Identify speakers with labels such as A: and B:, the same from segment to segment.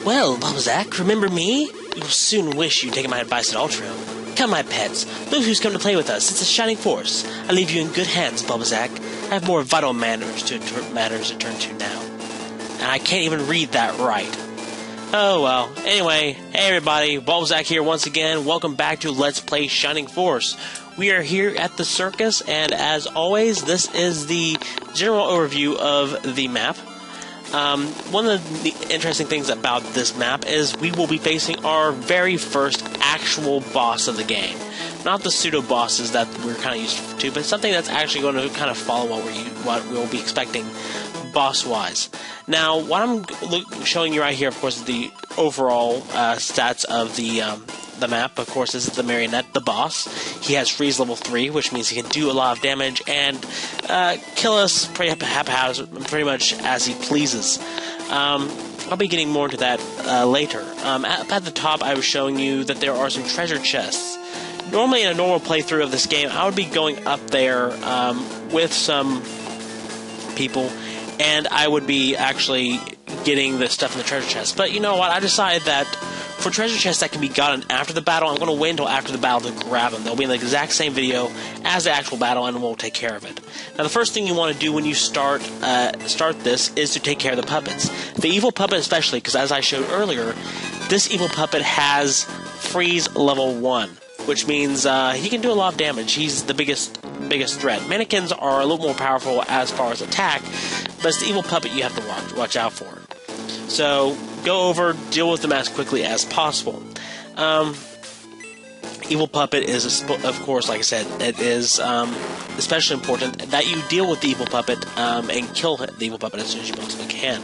A: Well, Bulbasac, remember me? You'll soon wish you'd taken my advice at Ultro. Come, my pets. Look who's come to play with us. It's a shining force. I leave you in good hands, Bulbasac. I have more vital matters to turn to now. And I can't even read that right. Oh well. Anyway, hey everybody, Bulbasac here once again. Welcome back to Let's Play Shining Force. We are here at the circus, and as always, this is the general overview of the map. One of the interesting things about this map is we will be facing our very first actual boss of the game. Not the pseudo-bosses that we're kind of used to, but something that's actually going to kind of follow what we'll be expecting boss-wise. Now, what I'm showing you right here, of course, is the overall stats of the map. Of course, this is the Marionette, the boss. He has freeze level 3, which means he can do a lot of damage and kill us pretty much as he pleases. I'll be getting more into that later. Up at the top, I was showing you that there are some treasure chests. Normally, in a normal playthrough of this game, I would be going up there with some people, and I would be actually getting the stuff in the treasure chest. But you know what? I decided that for treasure chests that can be gotten after the battle, I'm going to wait until after the battle to grab them. They'll be in the exact same video as the actual battle, and we'll take care of it. Now, the first thing you want to do when you start this is to take care of the puppets. The evil puppet especially, because as I showed earlier, this evil puppet has freeze level 1, which means he can do a lot of damage. He's the biggest threat. Mannequins are a little more powerful as far as attack, but it's the evil puppet you have to watch out for. So go over, deal with them as quickly as possible. Evil puppet is, of course, like I said, it is especially important that you deal with the evil puppet and kill the evil puppet as soon as you possibly can.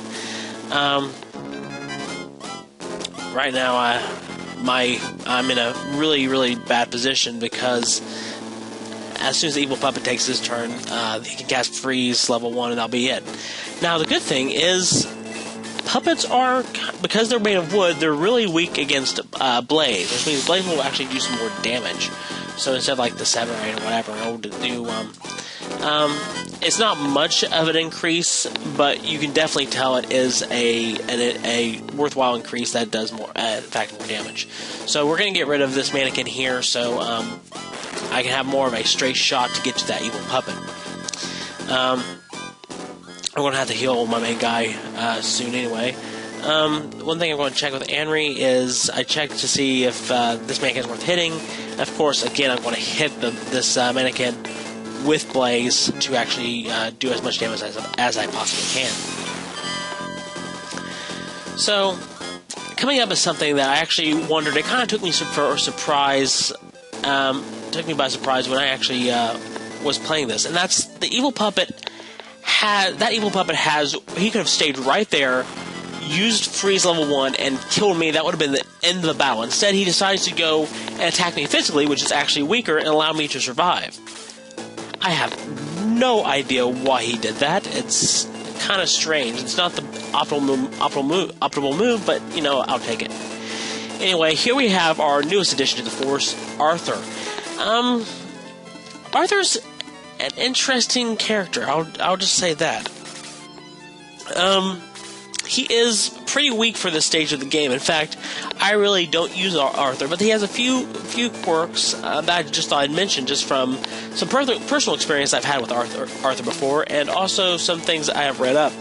A: Right now, I'm in a really bad position because as soon as the evil puppet takes his turn, he can cast freeze level 1 and that'll be it. Now, the good thing is puppets are, because they're made of wood, they're really weak against blaze, which means blaze will actually do some more damage. So instead of like the 7 or 8 or whatever, it'll do, it's not much of an increase, but you can definitely tell it is a worthwhile increase that does more, in fact, more damage. So we're going to get rid of this mannequin here, so I can have more of a straight shot to get to that evil puppet. I'm going to have to heal my main guy soon anyway. One thing I'm going to check with Anri is I checked to see if this mannequin is worth hitting. Of course, again, I'm going to hit this mannequin with Blaze to actually do as much damage as I possibly can. So, coming up is something that I actually wondered. It kind of took me for a surprise. Took me by surprise when I actually was playing this, and that's the evil puppet. He could have stayed right there, used freeze level 1, and killed me. That would have been the end of the battle. Instead, he decides to go and attack me physically, which is actually weaker, and allow me to survive. I have no idea why he did that. It's kind of strange. It's not the optimal move, but, you know, I'll take it. Anyway, here we have our newest addition to the Force, Arthur. Arthur's an interesting character. I'll just say that. He is pretty weak for this stage of the game. In fact, I really don't use Arthur, but he has a few quirks that I just thought I'd mention just from some personal experience I've had with Arthur before, and also some things I have read up.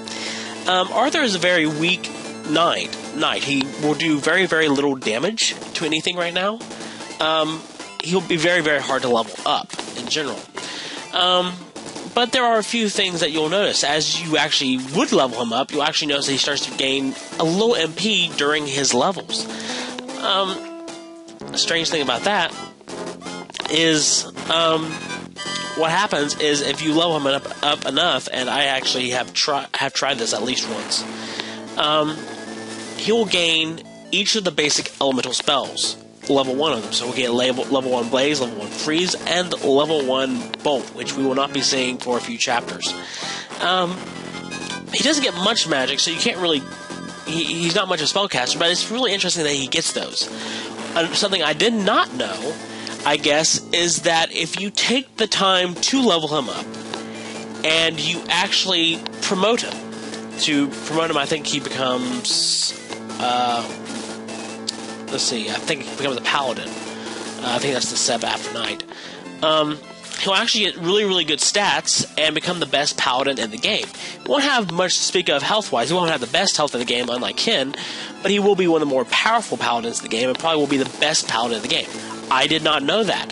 A: Arthur is a very weak knight. He will do very little damage to anything right now. He'll be very hard to level up in general. But there are a few things that you'll notice. As you actually would level him up, you'll actually notice that he starts to gain a low MP during his levels. A strange thing about that is what happens is if you level him up enough, and I actually have tried this at least once, he will gain each of the basic elemental spells. Level 1 of them. So we'll get level 1 Blaze, level 1 Freeze, and level 1 Bolt, which we will not be seeing for a few chapters. He doesn't get much magic, so you can't really... He's not much of a spellcaster, but it's really interesting that he gets those. Something I did not know, I guess, is that if you take the time to level him up, and you actually promote him, I think he becomes let's see, I think he becomes a paladin. I think that's the step after night. He'll actually get really, really good stats and become the best paladin in the game. He won't have much to speak of health-wise. He won't have the best health in the game, unlike Ken, but he will be one of the more powerful paladins in the game and probably will be the best paladin in the game. I did not know that.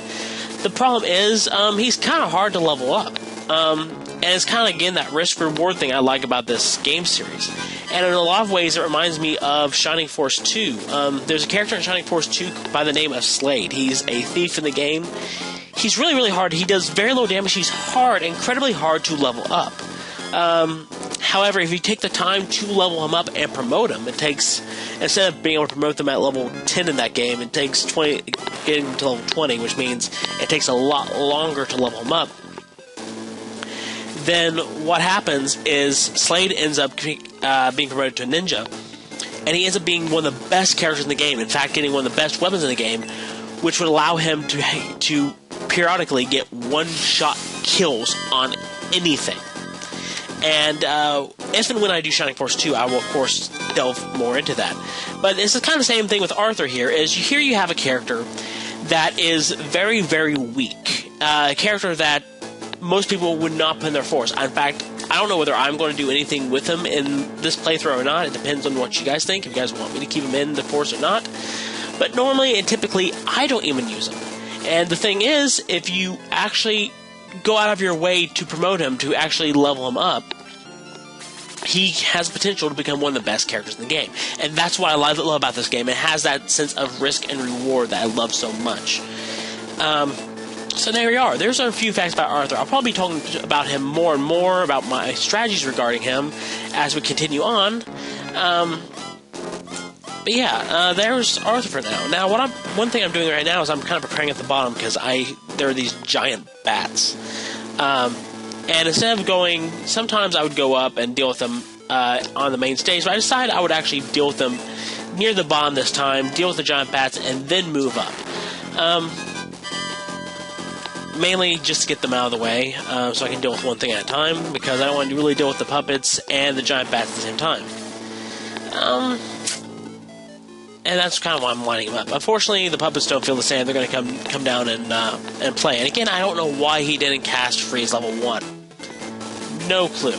A: The problem is, he's kind of hard to level up. And it's kind of, again, that risk-reward thing I like about this game series. And in a lot of ways, it reminds me of Shining Force 2. There's a character in Shining Force 2 by the name of Slade. He's a thief in the game. He's really, really hard. He does very low damage. He's hard, incredibly hard to level up. However, if you take the time to level him up and promote him, it takes, instead of being able to promote them at level 10 in that game, it takes getting to level 20, which means it takes a lot longer to level him up. Then what happens is Slade ends up being promoted to a ninja, and he ends up being one of the best characters in the game. In fact, getting one of the best weapons in the game, which would allow him to periodically get one-shot kills on anything. And if and when I do Shining Force 2, I will, of course, delve more into that. But it's kind of the same thing with Arthur here, is here you have a character that is very, very weak. A character that most people would not put in their force. In fact, I don't know whether I'm going to do anything with him in this playthrough or not. It depends on what you guys think, if you guys want me to keep him in the force or not. But normally and typically, I don't even use him. And the thing is, if you actually go out of your way to promote him, to actually level him up, he has potential to become one of the best characters in the game. And that's what I love about this game. It has that sense of risk and reward that I love so much. So there we are. There's a few facts about Arthur. I'll probably be talking about him more and more, about my strategies regarding him as we continue on. But yeah, there's Arthur for now. Now, one thing I'm doing right now is I'm kind of preparing at the bottom because there are these giant bats. And instead of going, sometimes I would go up and deal with them on the main stage, but I decided I would actually deal with them near the bottom this time, deal with the giant bats, and then move up. Mainly just to get them out of the way, so I can deal with one thing at a time, because I don't want to really deal with the puppets and the giant bats at the same time. And that's kind of why I'm lining them up. Unfortunately, the puppets don't feel the same. They're going to come down and play. And again, I don't know why he didn't cast Freeze level 1. No clue.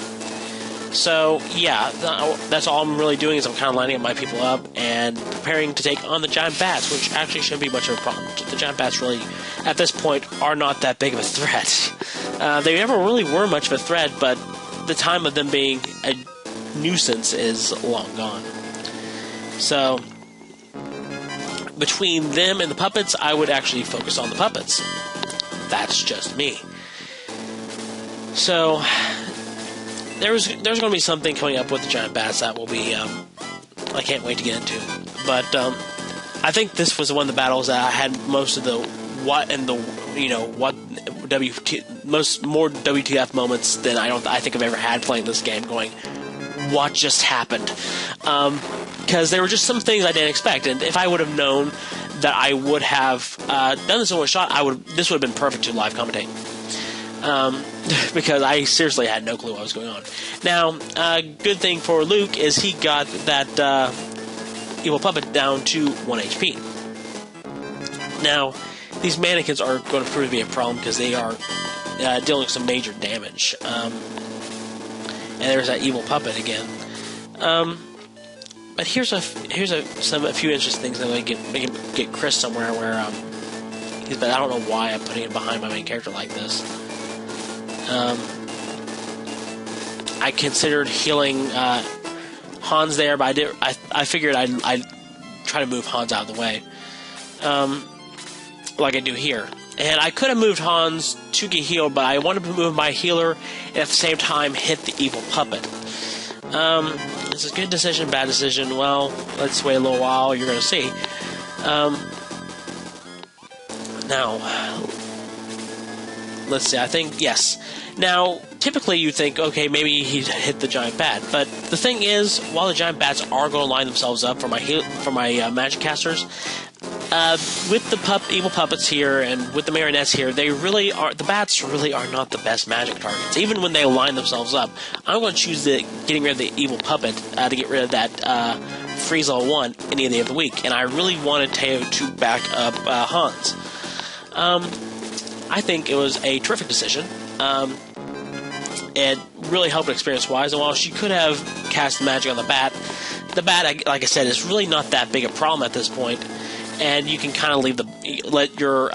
A: So, yeah, that's all I'm really doing is I'm kind of lining up my people up and preparing to take on the giant bats, which actually shouldn't be much of a problem. The giant bats really, at this point, are not that big of a threat. They never really were much of a threat, but the time of them being a nuisance is long gone. So, between them and the puppets, I would actually focus on the puppets. That's just me. So, there's going to be something coming up with the giant bats that will be, I can't wait to get into. But, I think this was one of the battles that I had most of the more WTF moments than I think I've ever had playing this game, going, what just happened? Because there were just some things I didn't expect, and if I would have known that I would have done this in one shot, this would have been perfect to live commentate. Because I seriously had no clue what was going on. Now, good thing for Luke is he got that evil puppet down to 1 HP. Now, these mannequins are going to prove to be a problem because they are dealing with some major damage. And there's that evil puppet again. But here's a few interesting things that make him get Khris somewhere where but I don't know why I'm putting him behind my main character like this. I considered healing Hans there, but I figured I'd try to move Hans out of the way, like I do here. And I could have moved Hans to get healed, but I wanted to move my healer and at the same time hit the evil puppet. Is this a good decision, bad decision? Well, let's wait a little while. You're going to see. Now, let's see. I think, yes. Now, typically you think, okay, maybe he hit the giant bat. But the thing is, while the giant bats are going to line themselves up for my magic casters, with the evil puppets here and with the marionettes here, the bats really are not the best magic targets. Even when they line themselves up, I'm going to choose getting rid of the evil puppet to get rid of that freeze all 1 any day of the week. And I really wanted Teo to back up Hans. I think it was a terrific decision. It really helped experience-wise, and while she could have cast magic on the bat, like I said, is really not that big a problem at this point, and you can kind of let your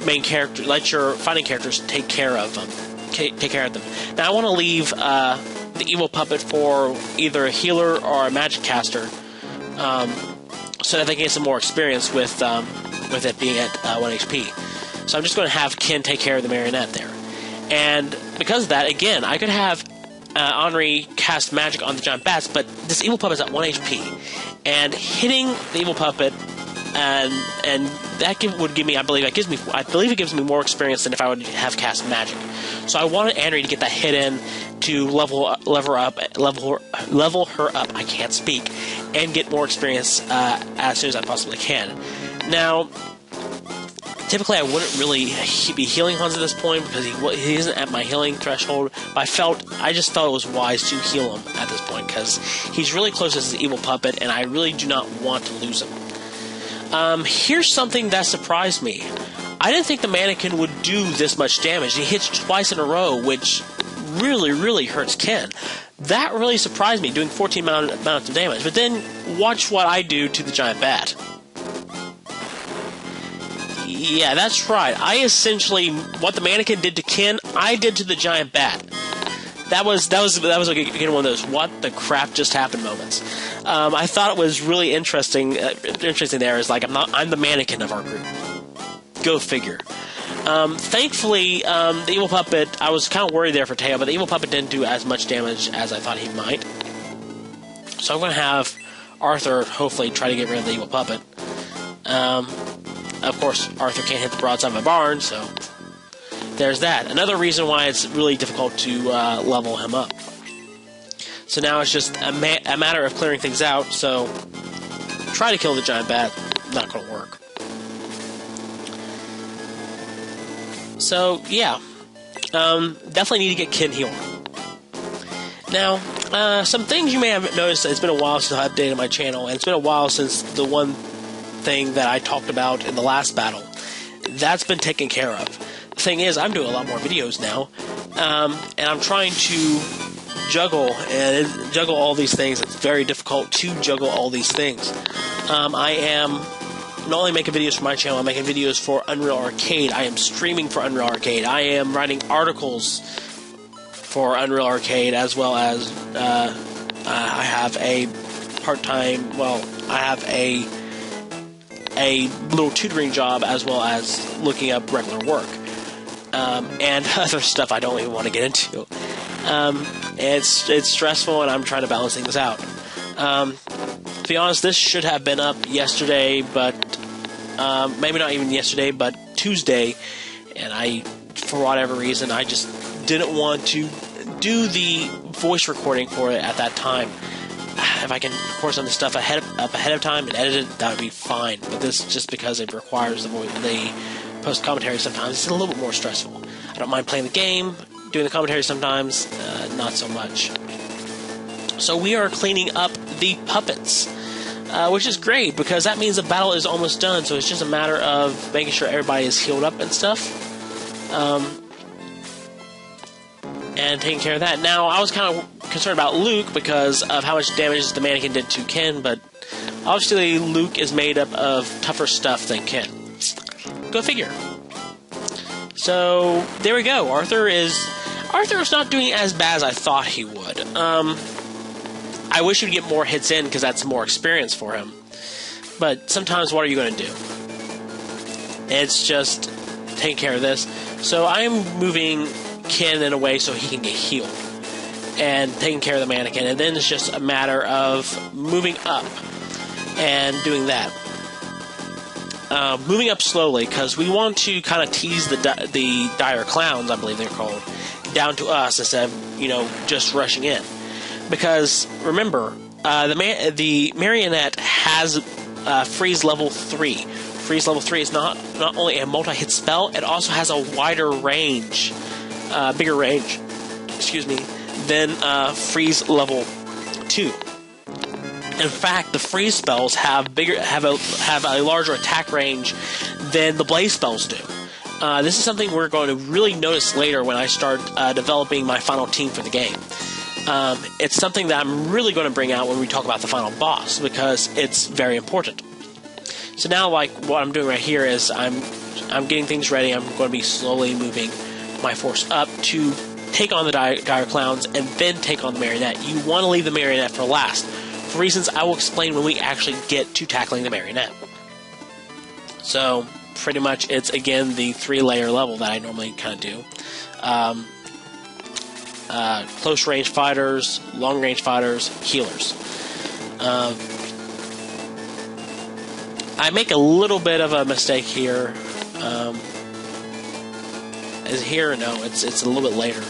A: main character, let your fighting characters take care of them. Now, I want to leave the evil puppet for either a healer or a magic caster, so that they can get some more experience with it being at 1 HP. So I'm just going to have Ken take care of the marionette there. And because of that, again, I could have Anri cast magic on the giant bats, but this evil puppet is at 1 HP. And hitting the evil puppet, and that would give me, I believe it gives me more experience than if I would have cast magic. So I wanted Anri to get that hit in to level her up, I can't speak, and get more experience as soon as I possibly can. Now, typically, I wouldn't really be healing Hans at this point because he isn't at my healing threshold. But I just felt it was wise to heal him at this point because he's really close as an evil puppet, and I really do not want to lose him. Here's something that surprised me. I didn't think the mannequin would do this much damage. He hits twice in a row, which really, really hurts Ken. That really surprised me, doing 14 amounts of damage. But then watch what I do to the giant bat. Yeah, that's right. What the mannequin did to Ken, I did to the giant bat. That was again one of those what the crap just happened moments. I thought it was really interesting. Interesting there is like I'm the mannequin of our group. Go figure. Thankfully, the evil puppet. I was kind of worried there for Teo, but the evil puppet didn't do as much damage as I thought he might. So I'm going to have Arthur hopefully try to get rid of the evil puppet. Of course, Arthur can't hit the broadside of a barn, so there's that. Another reason why it's really difficult to level him up. So now it's just a matter of clearing things out, so try to kill the giant bat. Not going to work. So, yeah. Definitely need to get Ken healed. Now, some things you may have noticed, it's been a while since I've updated my channel, and it's been a while since the one thing that I talked about in the last battle. That's been taken care of. The thing is, I'm doing a lot more videos now, and I'm trying to juggle all these things. It's very difficult to juggle all these things. I am not only making videos for my channel, I'm making videos for Unreal Arcade. I am streaming for Unreal Arcade. I am writing articles for Unreal Arcade, as well as I have a part-time, I have a little tutoring job, as well as looking up regular work. And other stuff I don't even want to get into. It's stressful, and I'm trying to balance things out. To be honest, this should have been up yesterday, but maybe not even yesterday, but Tuesday, and for whatever reason, I just didn't want to do the voice recording for it at that time. If I can record some of the stuff ahead of time and edit it, that would be fine. But this, just because it requires the post commentary sometimes, it's a little bit more stressful. I don't mind playing the game, doing the commentary sometimes, not so much. So we are cleaning up the puppets, which is great because that means the battle is almost done. So it's just a matter of making sure everybody is healed up and stuff, and taking care of that. Now, I was kind of concerned about Luke because of how much damage the mannequin did to Ken, but obviously Luke is made up of tougher stuff than Ken. Go figure. So there we go. Arthur is not doing as bad as I thought he would. I wish he'd get more hits in because that's more experience for him. But sometimes, what are you going to do? It's just taking care of this. So I am moving Ken in a way so he can get healed and taking care of the mannequin, and then it's just a matter of moving up and doing that. Moving up slowly because we want to kind of tease the dire clowns, I believe they're called, down to us instead of just rushing in. Because remember, the marionette has Freeze level 3. Freeze level 3 is not only a multi-hit spell, it also has a wider range, bigger range, excuse me, than Freeze level 2. In fact, the freeze spells have a larger attack range than the blaze spells do. This is something we're going to really notice later when I start developing my final team for the game. It's something that I'm really going to bring out when we talk about the final boss, because it's very important. So now, like, what I'm doing right here is I'm getting things ready. I'm going to be slowly moving my force up to take on the dire clowns and then take on the Marionette. You want to leave the Marionette for last, for reasons I will explain when we actually get to tackling the Marionette. So, pretty much, it's, again, the 3-layer level that I normally kind of do. Close range fighters, long range fighters, healers. I make a little bit of a mistake here. Is it here? No, it's a little bit later.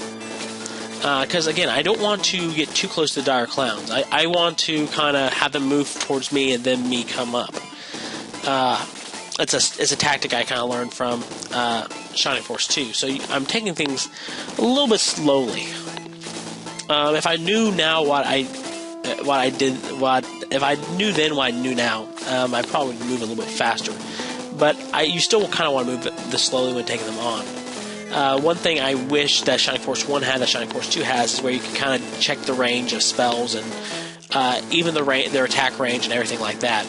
A: Because, again, I don't want to get too close to the dire clowns. I want to kind of have them move towards me and then me come up. It's a tactic I kind of learned from Shining Force 2. So I'm taking things a little bit slowly. If I knew now if I knew then what I knew now, I probably would move a little bit faster. But you still kind of want to move this slowly when taking them on. One thing I wish that Shining Force 1 had, that Shining Force 2 has, is where you can kind of check the range of spells and even their attack range and everything like that.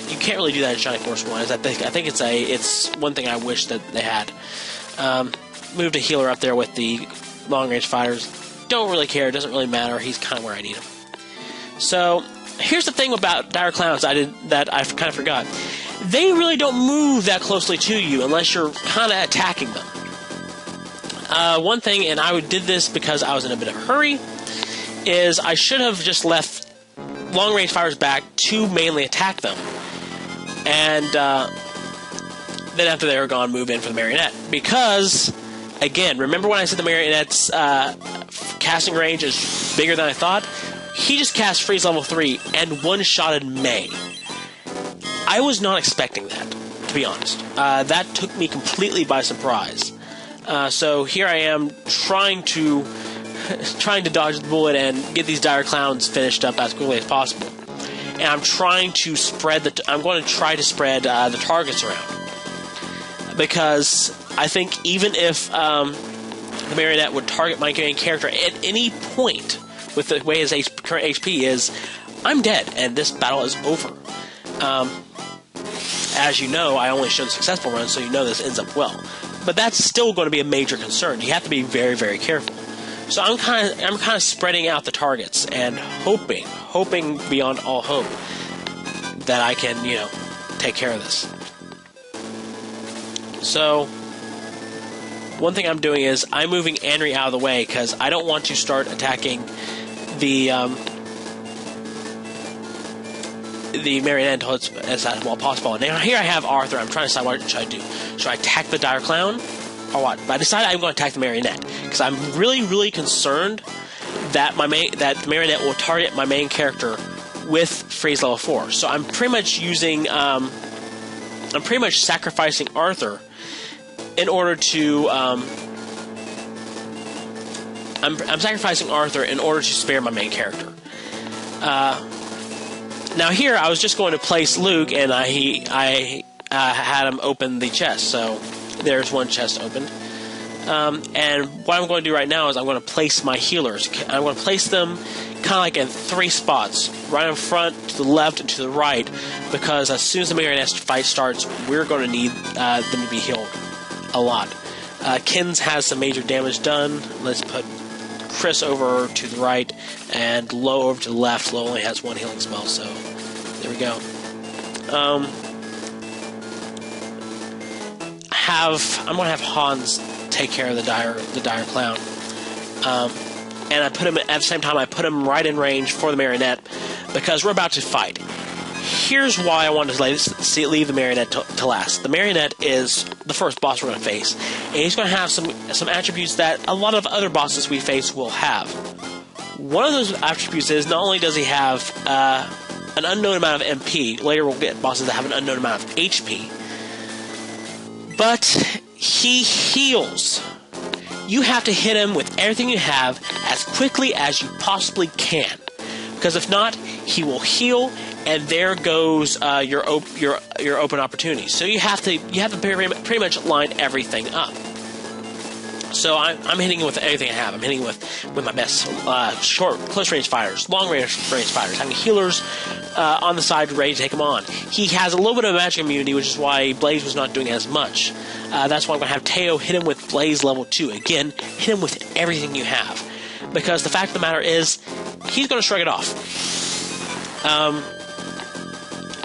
A: You can't really do that in Shining Force 1. I think it's one thing I wish that they had. Moved a healer up there with the long range fighters. Don't really care. It doesn't really matter. He's kind of where I need him. So here's the thing about dire clowns that I kind of forgot. They really don't move that closely to you unless you're kind of attacking them. One thing, and I did this because I was in a bit of a hurry, is I should have just left long range fighters back to mainly attack them, and then after they were gone, move in for the Marionette. Because, again, remember when I said the Marionette's casting range is bigger than I thought? He just cast Freeze level 3 and one-shotted May. I was not expecting that, to be honest. That took me completely by surprise. So here I am trying to dodge the bullet and get these dire clowns finished up as quickly as possible. And I'm trying to I'm going to try to spread the targets around, because I think even if the Marionette would target my main character at any point with the way his current HP is, I'm dead and this battle is over. As you know, I only showed the successful run, so you know this ends up well. But that's still going to be a major concern. You have to be very, very careful. So I'm kind of spreading out the targets and hoping beyond all hope that I can, take care of this. So one thing I'm doing is I'm moving Anri out of the way because I don't want to start attacking the Marionette until it's as well possible. Now here I have Arthur. I'm trying to decide what should I do. Should I attack the dire clown or what? But I decided I'm going to attack the Marionette because I'm really, really concerned that the Marionette will target my main character with Freeze level 4. So I'm pretty much sacrificing Arthur in order to I'm sacrificing Arthur in order to spare my main character. Now here, I was just going to place Luke, and I had him open the chest. So there's one chest opened. And what I'm going to do right now is I'm going to place my healers. I'm going to place them kind of like in 3 spots, right in front, to the left, and to the right, because as soon as the Marionette fight starts, we're going to need them to be healed a lot. Kins has some major damage done. Let's put Khris over to the right and Lowe over to the left. Lowe only has 1 healing spell, so there we go. I'm going to have Hans take care of the dire clown, and I put him at the same time. I put him right in range for the Marionette because we're about to fight. Here's why I wanted to leave the Marionette to last. The Marionette is the first boss we're going to face, and he's going to have some attributes that a lot of other bosses we face will have. One of those attributes is not only does he have an an unknown amount of MP. Later we'll get bosses that have an unknown amount of HP. But he heals. You have to hit him with everything you have as quickly as you possibly can. Because if not, he will heal, and there goes your open opportunities. So you have to pretty much line everything up. So I'm hitting with everything I have. I'm hitting with my best close range fighters, long range fighters, having healers on the side ready to take him on. He has a little bit of magic immunity, which is why Blaze was not doing as much. That's why I'm going to have Teo hit him with Blaze level 2. Again, hit him with everything you have. Because the fact of the matter is, he's going to shrug it off.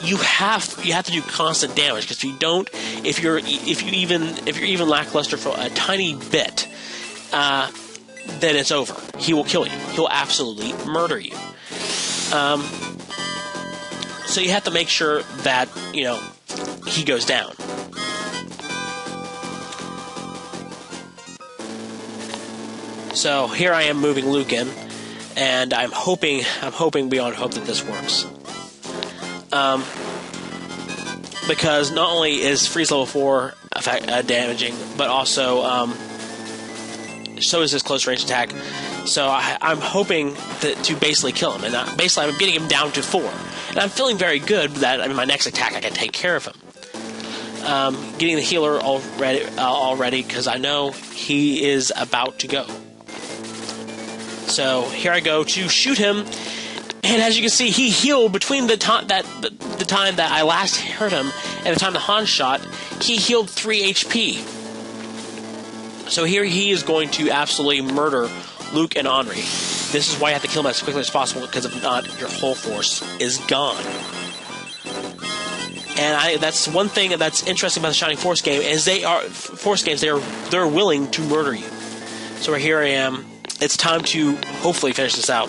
A: You have to do constant damage, because if you don't, if you're even lackluster for a tiny bit, then it's over. He will kill you. He will absolutely murder you. So you have to make sure that he goes down. So here I am moving Luke in, and I'm hoping beyond hope that this works. Because not only is Freeze level 4 damaging, but also so is his close range attack. So I'm hoping to basically kill him, and basically I'm getting him down to 4. And I'm feeling very good that in my next attack I can take care of him. Getting the healer already because I know he is about to go. So here I go to shoot him, and as you can see, he healed between the time that I last hurt him and the time the Han shot. He healed 3 HP. So here he is going to absolutely murder Luke and Anri. This is why you have to kill him as quickly as possible, because if not, your whole force is gone. And that's one thing that's interesting about the Shining Force game is they're willing to murder you. So here I am. It's time to hopefully finish this out.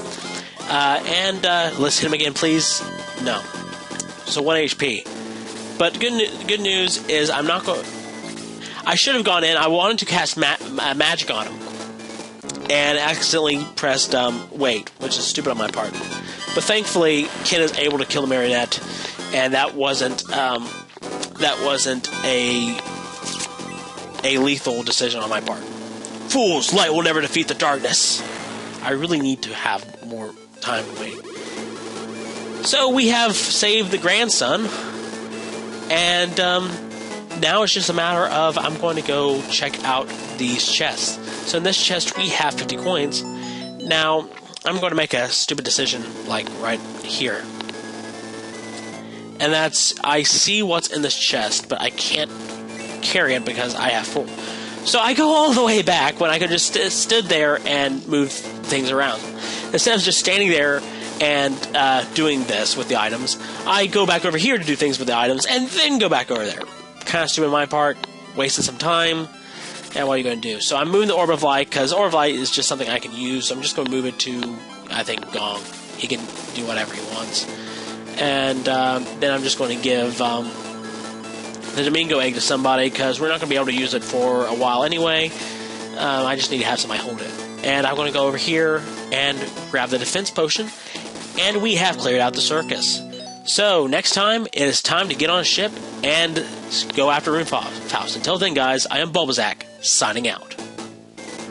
A: Let's hit him again, please. No. So 1 HP. But good news is I'm not going. I should have gone in. I wanted to cast magic on him, and accidentally pressed wait, which is stupid on my part. But thankfully, Ken is able to kill the Marionette, and that wasn't a lethal decision on my part. Fools, light will never defeat the darkness. I really need to have more time waiting. So we have saved the grandson, and now it's just a matter of I'm going to go check out these chests. So in this chest we have 50 coins. Now I'm going to make a stupid decision like right here. And that's, I see what's in this chest, but I can't carry it because I have full. So I go all the way back when I could just stood there and move things around. Instead of just standing there and doing this with the items, I go back over here to do things with the items and then go back over there. Kind of stupid on my part, wasted some time, and what are you going to do? So I'm moving the Orb of Light, because Orb of Light is just something I can use, so I'm just going to move it to, I think, Gong. He can do whatever he wants. And then I'm just going to give the Domingo Egg to somebody, because we're not going to be able to use it for a while anyway. I just need to have somebody hold it. And I'm going to go over here and grab the Defense Potion, and we have cleared out the circus. So, next time, it is time to get on a ship and go after Runefaust. Until then, guys, I am Bulbasac, signing out.